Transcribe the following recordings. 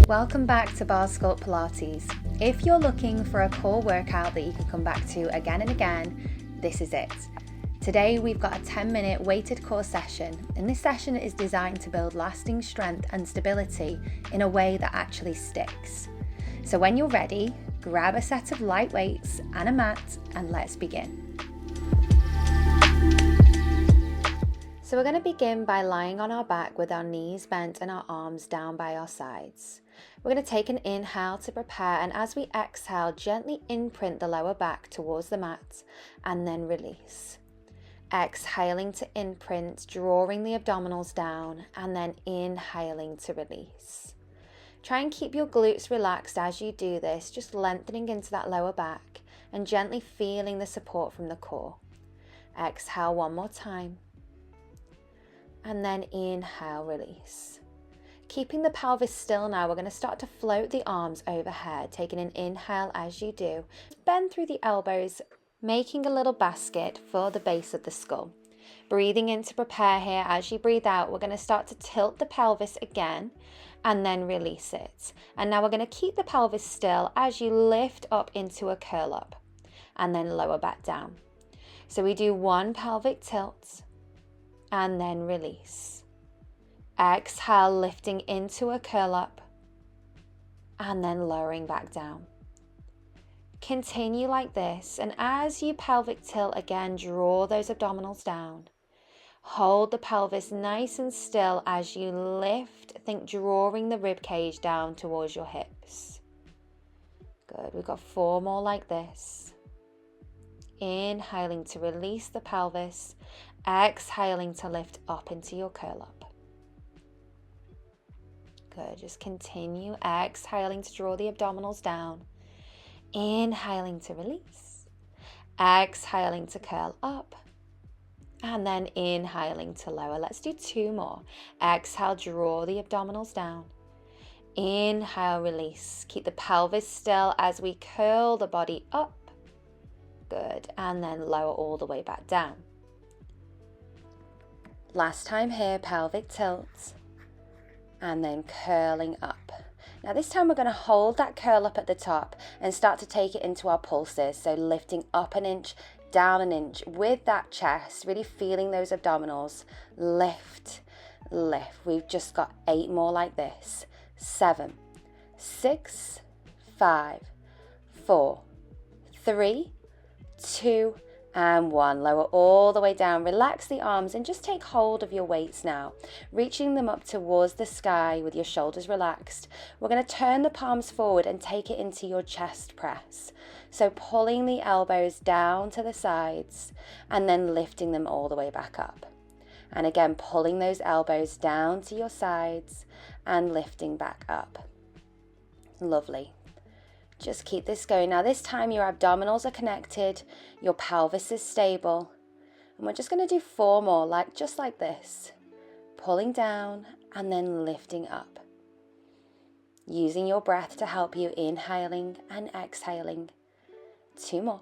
Welcome back to Sculpt Pilates. If you're looking for a core workout that you can come back to again and again, this is it. Today we've got a 10-minute weighted core session, and this session is designed to build lasting strength and stability in a way that actually sticks. So when you're ready, grab a set of light weights and a mat and let's begin. So we're going to begin by lying on our back with our knees bent and our arms down by our sides. We're going to take an inhale to prepare, and as we exhale, gently imprint the lower back towards the mat and then release. Exhaling to imprint, drawing the abdominals down and then inhaling to release. Try and keep your glutes relaxed as you do this, just lengthening into that lower back and gently feeling the support from the core. Exhale one more time. And then inhale, release. Keeping the pelvis still now, we're going to start to float the arms overhead, taking an inhale as you do. Bend through the elbows, making a little basket for the base of the skull. Breathing in to prepare here. As you breathe out, we're going to start to tilt the pelvis again and then release it. And now we're going to keep the pelvis still as you lift up into a curl up and then lower back down. So we do one pelvic tilt and then release. Exhale, lifting into a curl up and then lowering back down. Continue like this, and as you pelvic tilt again, draw those abdominals down. Hold the pelvis nice and still as you lift, think drawing the rib cage down towards your hips. Good, we've got 4 more like this. Inhaling to release the pelvis, exhaling to lift up into your curl up. Good, just continue exhaling to draw the abdominals down. Inhaling to release, exhaling to curl up, and then inhaling to lower. Let's do 2 more. Exhale, draw the abdominals down. Inhale, release. Keep the pelvis still as we curl the body up. Good, and then lower all the way back down. Last time here, pelvic tilt, and then curling up. Now this time we're going to hold that curl up at the top and start to take it into our pulses. So lifting up an inch, down an inch with that chest, really feeling those abdominals. Lift, lift. We've just got 8 more like this. 7, 6, 5, 4, 3, 2, and 1. Lower all the way down. Relax the arms and just take hold of your weights now, reaching them up towards the sky with your shoulders relaxed. We're going to turn the palms forward and take it into your chest press. So pulling the elbows down to the sides and then lifting them all the way back up. And again, pulling those elbows down to your sides and lifting back up. Lovely. Just keep this going. Now this time your abdominals are connected, your pelvis is stable, and we're just going to do 4 more, just like this. Pulling down and then lifting up. Using your breath to help you, inhaling and exhaling. 2 more.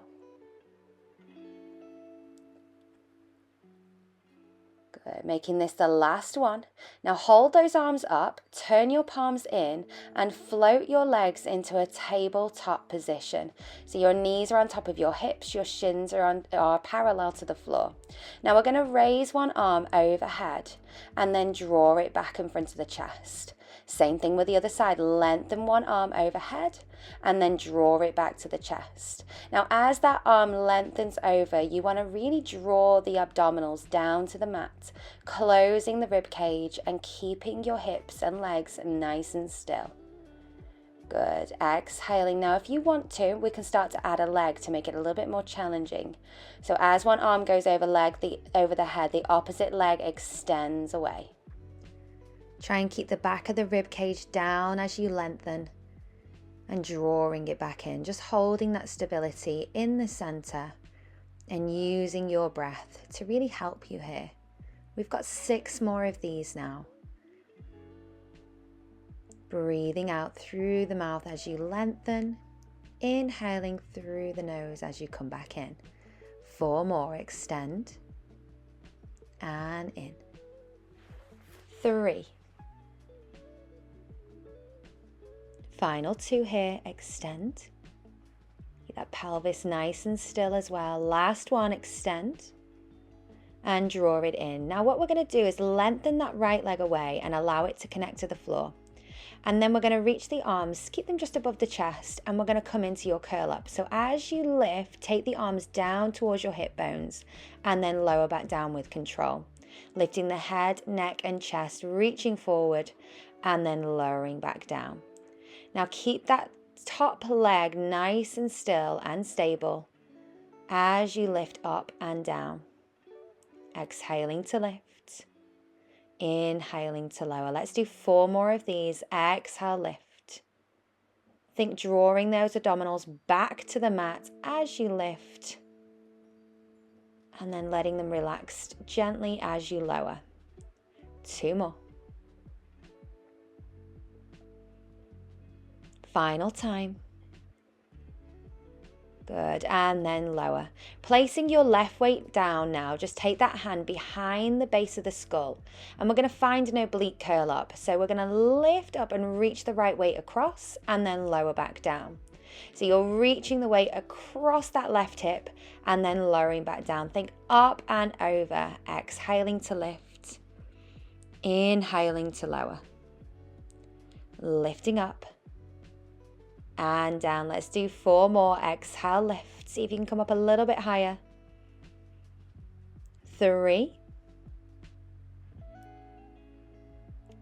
Good. Making this the last one. Now hold those arms up, turn your palms in and float your legs into a tabletop position. So your knees are on top of your hips, your shins are parallel to the floor. Now we're going to raise one arm overhead and then draw it back in front of the chest. Same thing with the other side. Lengthen one arm overhead and then draw it back to the chest. Now as that arm lengthens over, you want to really draw the abdominals down to the mat, closing the rib cage and keeping your hips and legs nice and still. Good. Exhaling. Now if you want to, we can start to add a leg to make it a little bit more challenging. So as one arm goes over the head, the opposite leg extends away. Try and keep the back of the rib cage down as you lengthen and drawing it back in, just holding that stability in the center and using your breath to really help you here. We've got 6 more of these now. Breathing out through the mouth as you lengthen, inhaling through the nose as you come back in. 4 more, extend and in. 3, Final 2 here, extend. Keep that pelvis nice and still as well. Last one, extend. And draw it in. Now what we're going to do is lengthen that right leg away and allow it to connect to the floor. And then we're going to reach the arms, keep them just above the chest, and we're going to come into your curl up. So as you lift, take the arms down towards your hip bones and then lower back down with control. Lifting the head, neck and chest, reaching forward and then lowering back down. Now keep that top leg nice and still and stable as you lift up and down. Exhaling to lift, inhaling to lower. Let's do 4 more of these. Exhale, lift. Think drawing those abdominals back to the mat as you lift, and then letting them relax gently as you lower. 2 more. Final time. Good, and then lower. Placing your left weight down now, just take that hand behind the base of the skull. And we're going to find an oblique curl up. So we're going to lift up and reach the right weight across and then lower back down. So you're reaching the weight across that left hip and then lowering back down. Think up and over, exhaling to lift, inhaling to lower, lifting up and down. Let's do 4 more. Exhale, lift. See if you can come up a little bit higher. 3,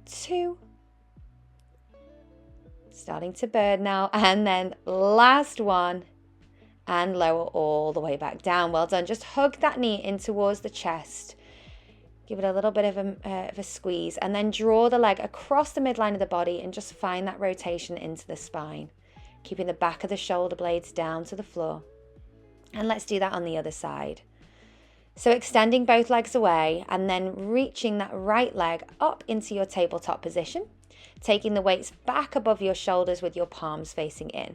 2, starting to burn now, and then last one, and lower all the way back down. Well done. Just hug that knee in towards the chest. Give it a little bit of a squeeze, and then draw the leg across the midline of the body and just find that rotation into the spine. Keeping the back of the shoulder blades down to the floor. And let's do that on the other side. So extending both legs away and then reaching that right leg up into your tabletop position. Taking the weights back above your shoulders with your palms facing in.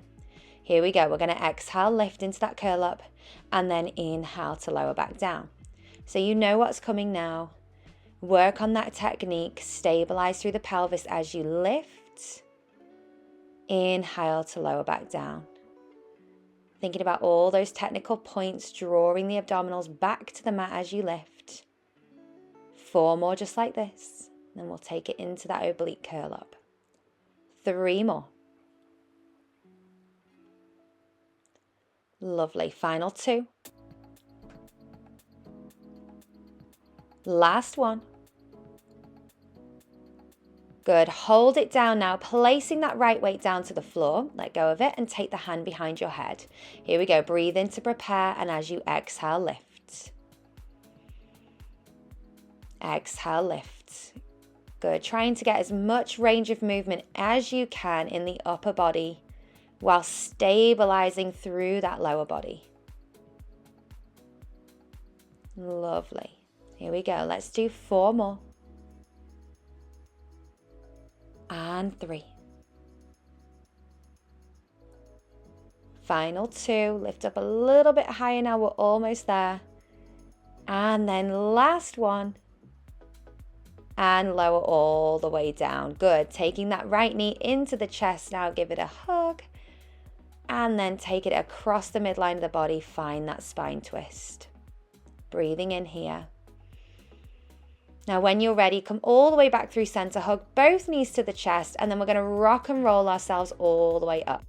Here we go. We're going to exhale, lift into that curl up, and then inhale to lower back down. So you know what's coming now. Work on that technique. Stabilize through the pelvis as you lift. Inhale to lower back down. Thinking about all those technical points, drawing the abdominals back to the mat as you lift. 4 more just like this. Then we'll take it into that oblique curl up. 3 more. Lovely. Final 2. Last one. Good. Hold it down now, placing that right weight down to the floor. Let go of it and take the hand behind your head. Here we go. Breathe in to prepare, and as you exhale, lift. Exhale, lift. Good. Trying to get as much range of movement as you can in the upper body while stabilizing through that lower body. Lovely. Here we go. Let's do 4 more. And 3. Final 2. Lift up a little bit higher now. We're almost there. And then last one. And lower all the way down. Good. Taking that right knee into the chest now. Give it a hug. And then take it across the midline of the body. Find that spine twist. Breathing in here. Now when you're ready, come all the way back through center, hug both knees to the chest, and then we're going to rock and roll ourselves all the way up.